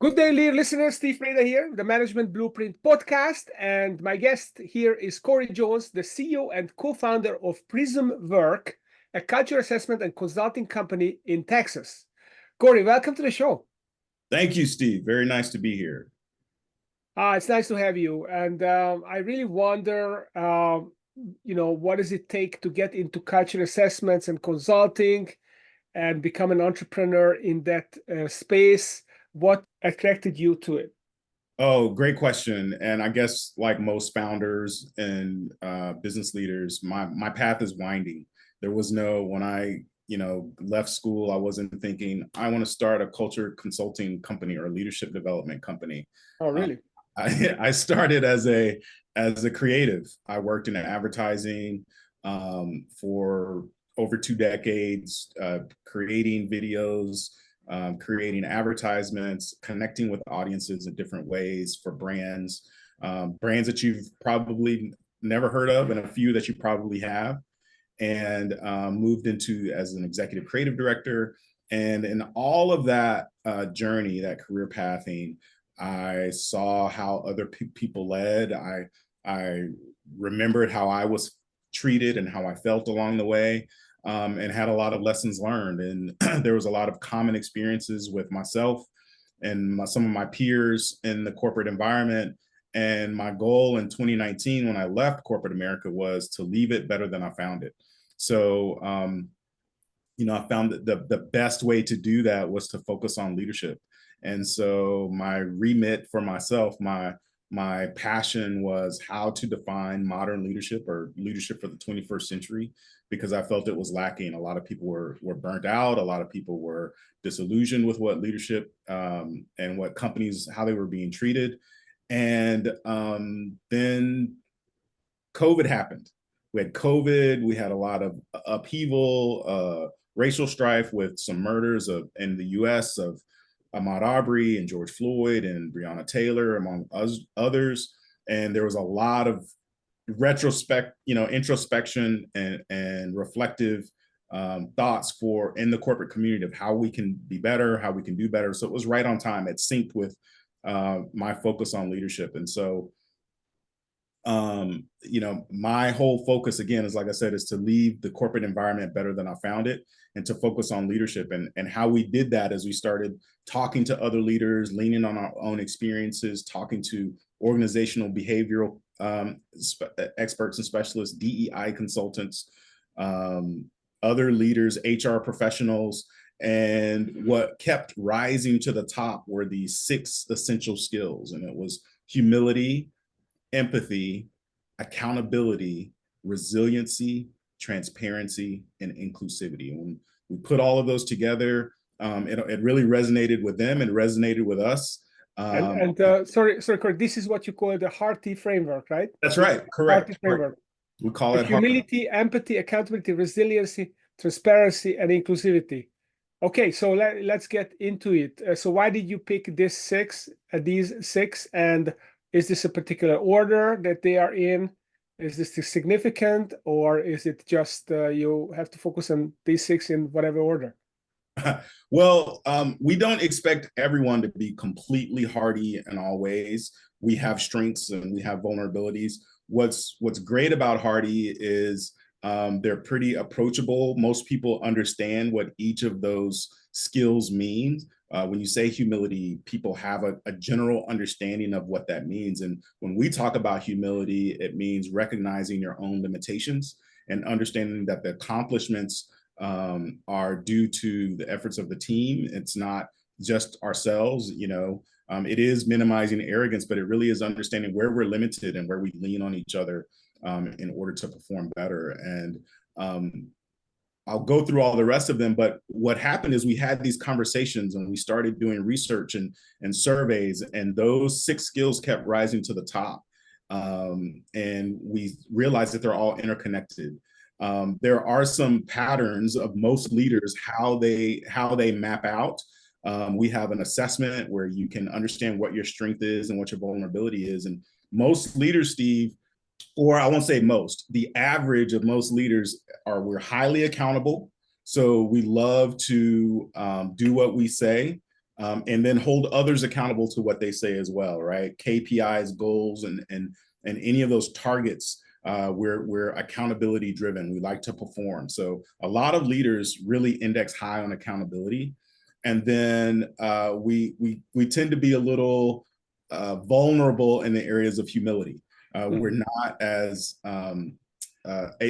Good day, dear listeners. Steve Prada here, the Management Blueprint podcast. And my guest here is Corey Jones, the CEO and co-founder of PrismWork, a culture assessment and consulting company in Texas. Corey, welcome to the show. Thank you, Steve. Very nice to be here. It's nice to have you. And I really wonder, what does it take to get into culture assessments and consulting and become an entrepreneur in that space? What attracted you to it? Oh, great question. And I guess like most founders and business leaders, my path is winding. There was no, when I, left school, I wasn't thinking, I want to start a culture consulting company or a leadership development company. Oh, really? I started as a creative. I worked in advertising for over 2 decades, creating videos, creating advertisements, connecting with audiences in different ways for brands that you've probably never heard of and a few that you probably have, and moved into as an executive creative director. And in all of that journey, that career pathing, I saw how other people led. I remembered how I was treated and how I felt along the way. And had a lot of lessons learned. And there was a lot of common experiences with myself and some of my peers in the corporate environment. And my goal in 2019, when I left corporate America, was to leave it better than I found it. So, I found that the best way to do that was to focus on leadership. And so my remit for myself, my passion was how to define modern leadership or leadership for the 21st century, because I felt it was lacking. A lot of people were burnt out. A lot of people were disillusioned with what leadership and what companies, how they were being treated. And then COVID happened. We had COVID. We had a lot of upheaval, racial strife with some murders in the U.S. of Ahmaud Arbery and George Floyd and Breonna Taylor, among others. And there was a lot of introspection and reflective thoughts in the corporate community of how we can be better, how we can do better. So it was right on time. It synced with my focus on leadership. And so, my whole focus, again, is, like I said, is to leave the corporate environment better than I found it, and to focus on leadership. And how we did that is we started talking to other leaders, leaning on our own experiences, talking to organizational behavioral experts and specialists, DEI consultants, other leaders, HR professionals. And what kept rising to the top were these 6 essential skills. And it was humility, empathy, accountability, resiliency, transparency, and inclusivity. And when we put all of those together, it really resonated with them and resonated with us. Sorry, Corey, this is what you call the Hearti Framework, right? That's right. Correct. Hearti Framework. We call it humility, empathy, accountability, resiliency, transparency, and inclusivity. Okay, so let's get into it. So why did you pick these six, and is this a particular order that they are in? Is this significant, or is it just you have to focus on these 6 in whatever order? Well, we don't expect everyone to be completely Hearti in all ways. We have strengths and we have vulnerabilities. What's great about Hearti is they're pretty approachable. Most people understand what each of those skills means. When you say humility, people have a general understanding of what that means. And when we talk about humility, it means recognizing your own limitations and understanding that the accomplishments are due to the efforts of the team. It's not just ourselves. It is minimizing arrogance, but it really is understanding where we're limited and where we lean on each other in order to perform better. And I'll go through all the rest of them, but what happened is we had these conversations and we started doing research and surveys, and those 6 skills kept rising to the top. And we realized that they're all interconnected. There are some patterns of most leaders, how they map out. We have an assessment where you can understand what your strength is and what your vulnerability is. And most leaders, Steve, or I won't say most, the average of most leaders we're highly accountable. So we love to do what we say. and then hold others accountable to what they say as well, right? KPIs, goals, and any of those targets. We're accountability driven. We like to perform. So a lot of leaders really index high on accountability, and then we tend to be a little vulnerable in the areas of humility. We're not as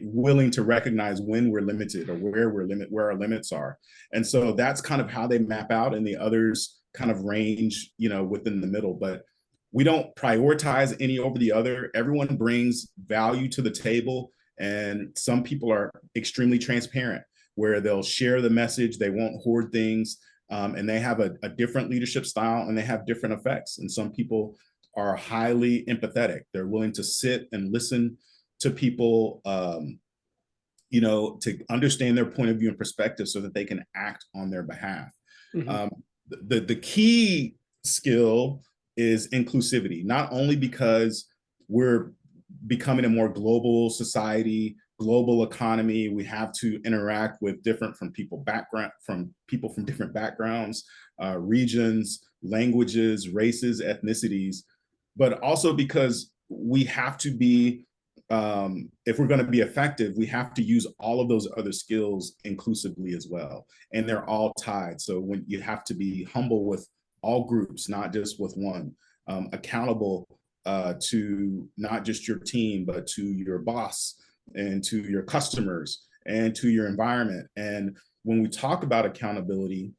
willing to recognize when we're limited or where our limits are. And so that's kind of how they map out, and the others kind of range, within the middle. But we don't prioritize any over the other. Everyone brings value to the table, and some people are extremely transparent, where they'll share the message, they won't hoard things, and they have a different leadership style, and they have different effects. And some people are highly empathetic. They're willing to sit and listen to people, to understand their point of view and perspective so that they can act on their behalf. The key skill is inclusivity, not only because we're becoming a more global society, global economy. We have to interact with people from different backgrounds, regions, languages, races, ethnicities, but also because we have to be, if we're going to be effective, we have to use all of those other skills inclusively as well. And they're all tied. So when you have to be humble with all groups, not just with one, accountable to not just your team, but to your boss and to your customers and to your environment. And when we talk about accountability,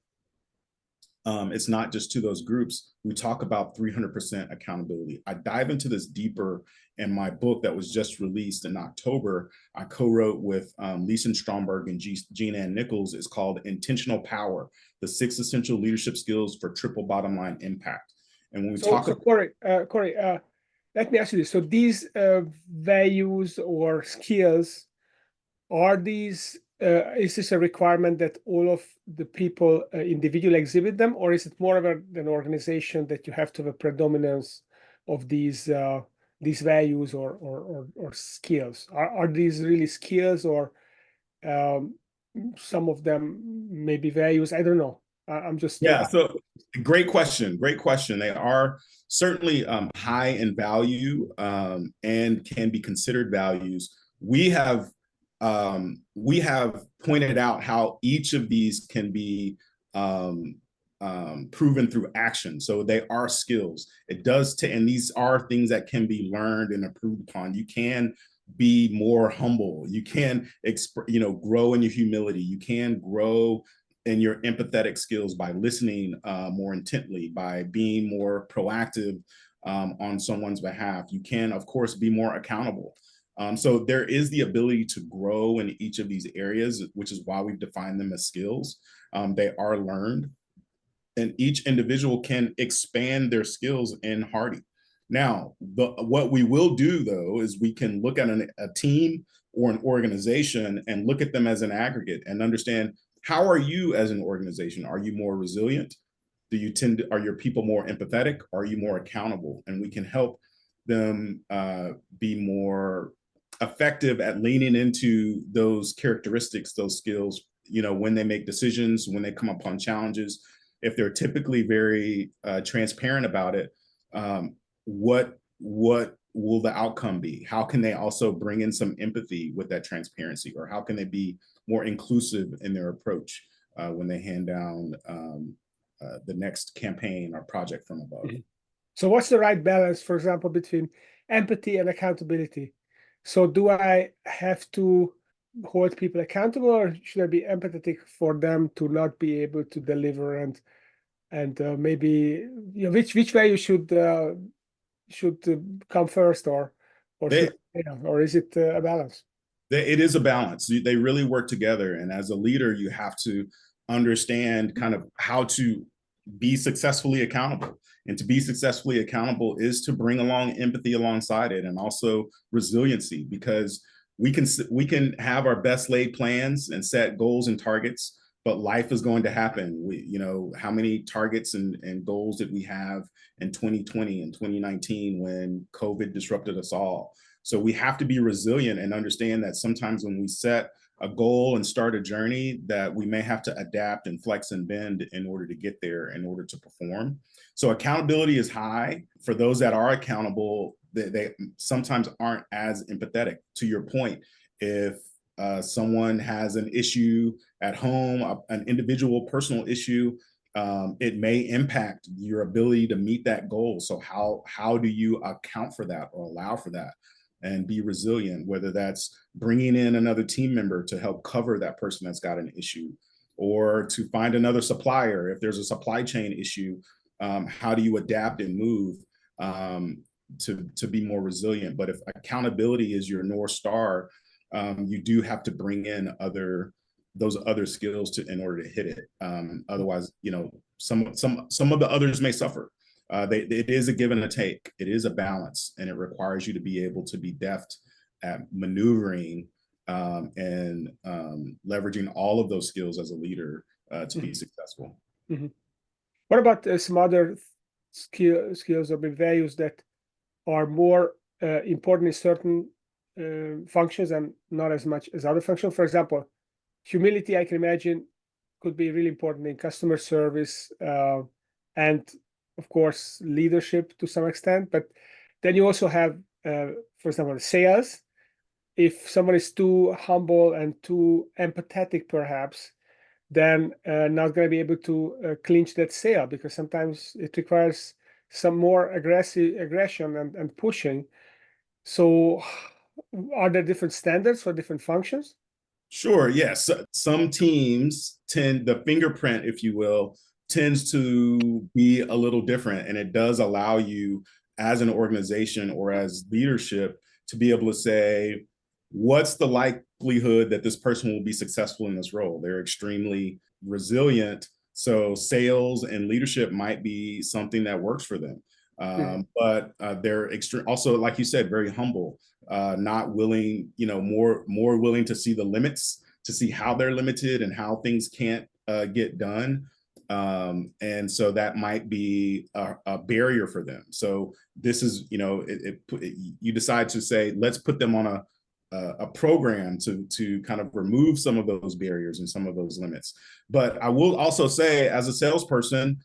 it's not just to those groups. We talk about 300% accountability. I dive into this deeper in my book that was just released in October. I co-wrote with Lisa Stromberg and Jean Ann Nichols. It's called Intentional Power, the 6 Essential Leadership Skills for Triple Bottom Line Impact. And when we talk about— Corey, let me ask you this. So these values or skills, are these, is this a requirement that all of the people individually exhibit them, or is it more of an organization that you have to have a predominance of these values or skills? Are these really skills, or some of them may be values? I don't know. I'm just— Yeah, so great question. They are certainly high in value and can be considered values. We have pointed out how each of these can be proven through action. So they are skills. And these are things that can be learned and improved upon. You can be more humble. You can grow in your humility. You can grow in your empathetic skills by listening more intently, by being more proactive on someone's behalf. You can, of course, be more accountable. So there is the ability to grow in each of these areas, which is why we've defined them as skills. They are learned, and each individual can expand their skills in Hearti. Now, what we will do, though, is we can look at a team or an organization and look at them as an aggregate and understand, how are you as an organization? Are you more resilient? Are your people more empathetic? Are you more accountable? And we can help them be more effective at leaning into those characteristics, those skills, when they make decisions, when they come upon challenges. If they're typically very transparent about it, what will the outcome be? How can they also bring in some empathy with that transparency? Or how can they be more inclusive in their approach when they hand down the next campaign or project from above? So what's the right balance, for example, between empathy and accountability? So do I have to hold people accountable, or should I be empathetic for them to not be able to deliver? And maybe, which value should come first, or is it a balance? It is a balance. They really work together. And as a leader, you have to understand kind of how to be successfully accountable. And to be successfully accountable is to bring along empathy alongside it, and also resiliency, because we can have our best laid plans and set goals and targets, but life is going to happen. How many targets and goals did we have in 2020 and 2019 when COVID disrupted us all? So we have to be resilient and understand that sometimes when we set a goal and start a journey that we may have to adapt and flex and bend in order to get there, in order to perform. So accountability is high. For those that are accountable, they sometimes aren't as empathetic. To your point, if someone has an issue at home, an individual personal issue, it may impact your ability to meet that goal. So how do you account for that or allow for that and be resilient, whether that's bringing in another team member to help cover that person that's got an issue, or to find another supplier if there's a supply chain issue. How do you adapt and move to be more resilient? But if accountability is your North Star, you do have to bring in those other skills in order to hit it. Otherwise, some of the others may suffer. It is a give and a take. It is a balance, and it requires you to be able to be deft at maneuvering and leveraging all of those skills as a leader to be successful. Mm-hmm. What about some other skills or values that are more important in certain functions and not as much as other functions? For example, humility, I can imagine, could be really important in customer service and, of course, leadership to some extent. But then you also have, for example, sales. If someone is too humble and too empathetic, perhaps, then not going to be able to clinch that sale, because sometimes it requires some more aggression and pushing. So are there different standards for different functions? Sure, yes. Some teams the fingerprint, if you will, tends to be a little different. And it does allow you as an organization or as leadership to be able to say, what's the likelihood that this person will be successful in this role? They're extremely resilient. So sales and leadership might be something that works for them. But they're also, like you said, very humble, not willing, more willing to see the limits, to see how they're limited and how things can't get done. And so that might be a barrier for them. So this is, you decide to say, let's put them on a program to kind of remove some of those barriers and some of those limits. But I will also say, as a salesperson,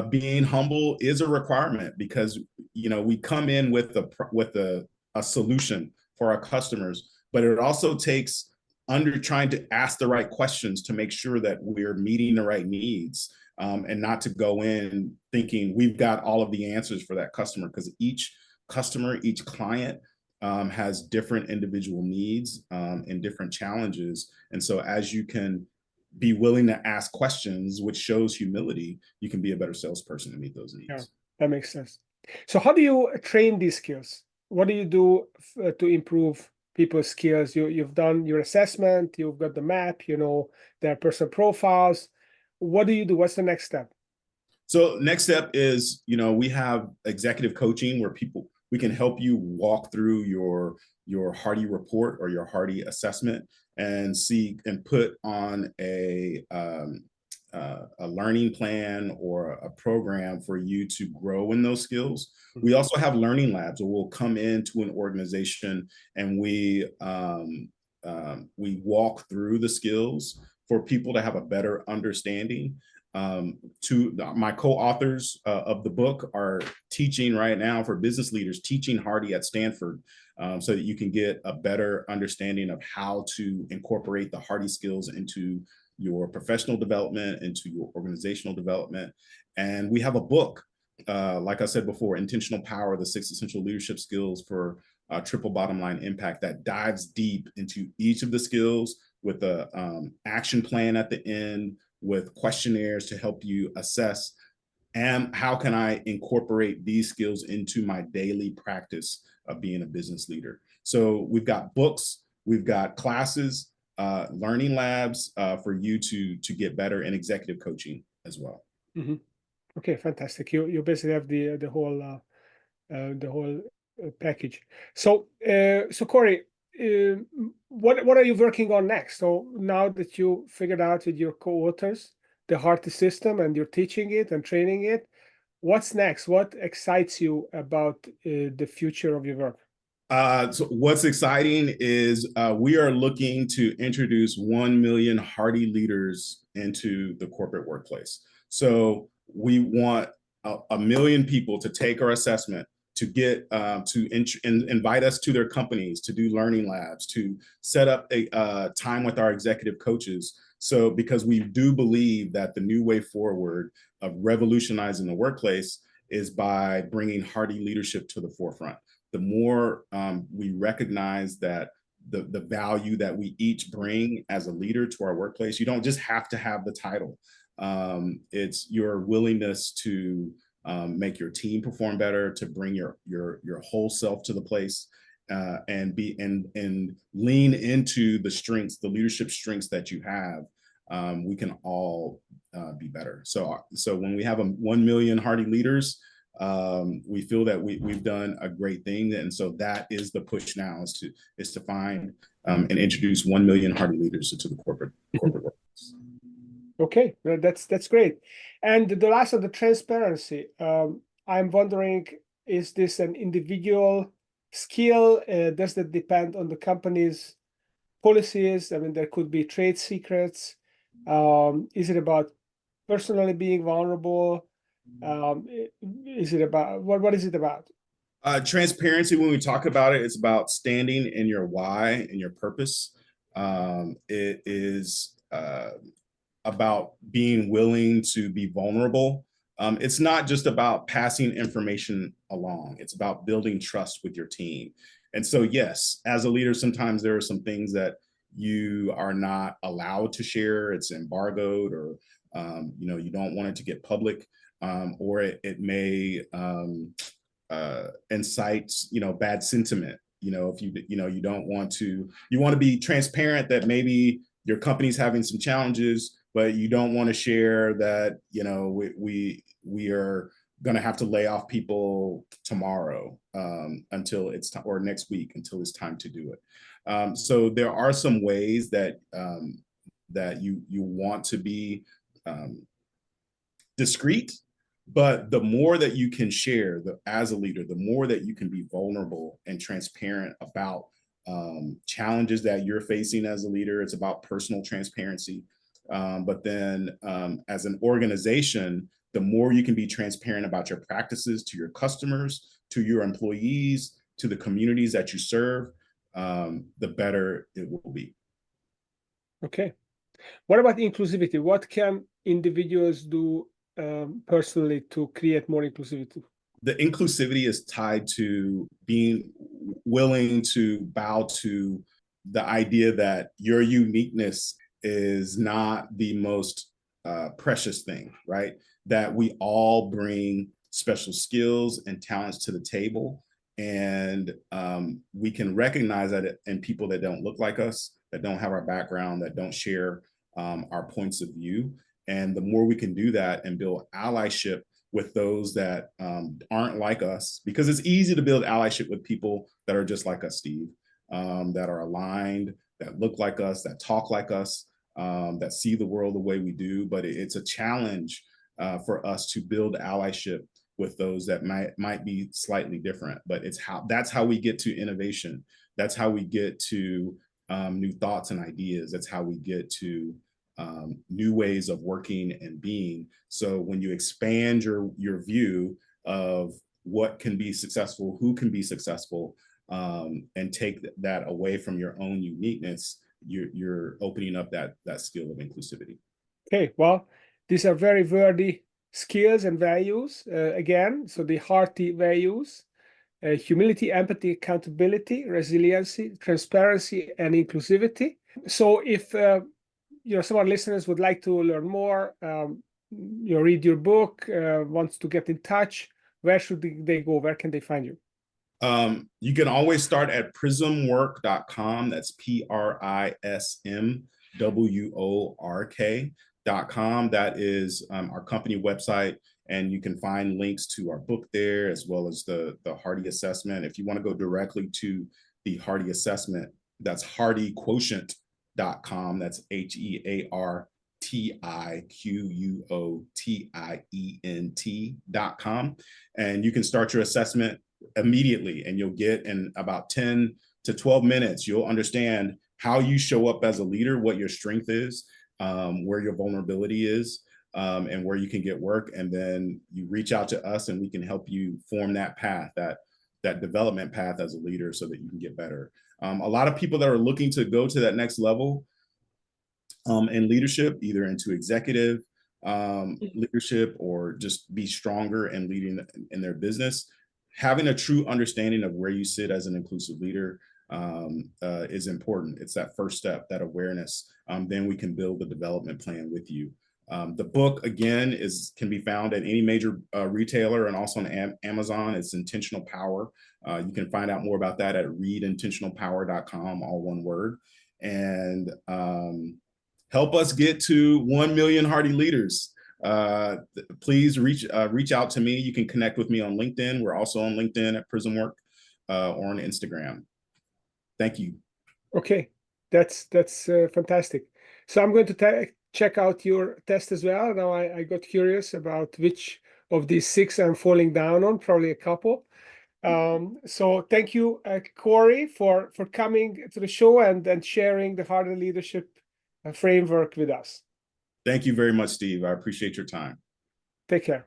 being humble is a requirement, because we come in with a solution for our customers, but it also takes trying to ask the right questions to make sure that we're meeting the right needs, and not to go in thinking we've got all of the answers for that customer, because each customer, each client has different individual needs and different challenges. And so as you can be willing to ask questions, which shows humility, you can be a better salesperson to meet those needs. Yeah, that makes sense. So how do you train these skills? What do you do to improve people's skills? You've done your assessment, you've got the map, their personal profiles. What do you do? What's the next step? So next step is, we have executive coaching where we can help you walk through your Hearti report or your Hearti assessment and see and put on a learning plan or a program for you to grow in those skills. We also have learning labs where we'll come into an organization and we walk through the skills for people to have a better understanding. My co-authors of the book are teaching right now for business leaders, teaching Hearti at Stanford, so that you can get a better understanding of how to incorporate the Hearti skills into your professional development, into your organizational development. And we have a book, like I said before, Intentional Power, the 6 Essential Leadership Skills for Triple Bottom Line Impact, that dives deep into each of the skills with a action plan at the end, with questionnaires to help you assess, and how can I incorporate these skills into my daily practice of being a business leader. So we've got books, we've got classes, learning labs for you to get better, in executive coaching as well. Okay, fantastic. You basically have the whole package. So Corey, what are you working on next? So now that you figured out with your co-authors the Hearti system and you're teaching it and training it, what's next? What excites you about the future of your work? So what's exciting is we are looking to introduce 1 million Hearti leaders into the corporate workplace. So we want a million people to take our assessment, to get invite us to their companies, to do learning labs, to set up a time with our executive coaches. So because we do believe that the new way forward of revolutionizing the workplace is by bringing Hearti leadership to the forefront. The more we recognize that the value that we each bring as a leader to our workplace, you don't just have to have the title. It's your willingness to make your team perform better, to bring your whole self to the place, and lean into the strengths, the leadership strengths that you have. We can all be better. So when we have 1 million Hearti leaders, we feel that we've done a great thing, and so that is the push now, is to find and introduce 1 million Hearti leaders into the corporate workforce. Okay, well, that's great. And the last of the transparency, I'm wondering, is this an individual skill? Does that depend on the company's policies? I mean, there could be trade secrets. Is it about personally being vulnerable? Is it about what is it about? Transparency, when we talk about it, it's about standing in your why and your purpose. It is about being willing to be vulnerable. It's not just about passing information along. It's about building trust with your team. And so, yes, as a leader, sometimes there are some things that you are not allowed to share. It's embargoed, or you don't want it to get public, or it may incite bad sentiment. If you don't want to, you want to be transparent that maybe your company's having some challenges, but you don't want to share that we are going to have to lay off people tomorrow until it's time, or next week until it's time to do it. So there are some ways that you want to be discreet, but the more that you can share as a leader, the more that you can be vulnerable and transparent about challenges that you're facing as a leader. It's about personal transparency. But then as an organization, the more you can be transparent about your practices to your customers, to your employees, to the communities that you serve, the better it will be. Okay. What about inclusivity? What can individuals do personally to create more inclusivity? The inclusivity is tied to being willing to bow to the idea that your uniqueness is not the most precious thing, right? That we all bring special skills and talents to the table, and we can recognize that in people that don't look like us, that don't have our background, that don't share our points of view. And the more we can do that and build allyship with those that aren't like us, because it's easy to build allyship with people that are just like us, Steve, that are aligned, that look like us, that talk like us, that see the world the way we do. But it's a challenge for us to build allyship with those that might be slightly different. But that's how we get to innovation. That's how we get to new thoughts and ideas. That's how we get to new ways of working and being. So when you expand your view of what can be successful, who can be successful, and take that away from your own uniqueness, you're opening up that skill of inclusivity. Okay, well, these are very worthy skills and values. Again, so the Hearti values: humility, empathy, accountability, resiliency, transparency, and inclusivity. So if some of our listeners would like to learn more, read your book, wants to get in touch, where should they go? Where can they find you? You can always start at PrismWork.com. That's PrismWork.com. That is our company website, and you can find links to our book there, as well as the Hearti Assessment. If you want to go directly to the Hearti Assessment, that's HeartiQuotient.com. That's HeartiQuotient.com. And you can start your assessment immediately, and you'll get in about 10 to 12 minutes, you'll understand how you show up as a leader, what your strength is, where your vulnerability is, and where you can get work. And then you reach out to us and we can help you form that path, that development path as a leader, so that you can get better. A lot of people that are looking to go to that next level in leadership, either into executive leadership or just be stronger in leading in their business, having a true understanding of where you sit as an inclusive leader is important. It's that first step, that awareness. Then we can build the development plan with you. The book, again, can be found at any major retailer and also on Amazon. It's Intentional Power. You can find out more about that at readintentionalpower.com, all one word. And help us get to 1 million Hearti leaders. Please reach out to me. You can connect with me on LinkedIn. We're also on LinkedIn at PrismWork or on Instagram. Thank you. Okay, that's fantastic. So I'm going to check out your test as well. Now I got curious about which of these 6 I'm falling down on, probably a couple. So thank you, Corey, for coming to the show and sharing the Hearti Leadership Framework with us. Thank you very much, Steve. I appreciate your time. Take care.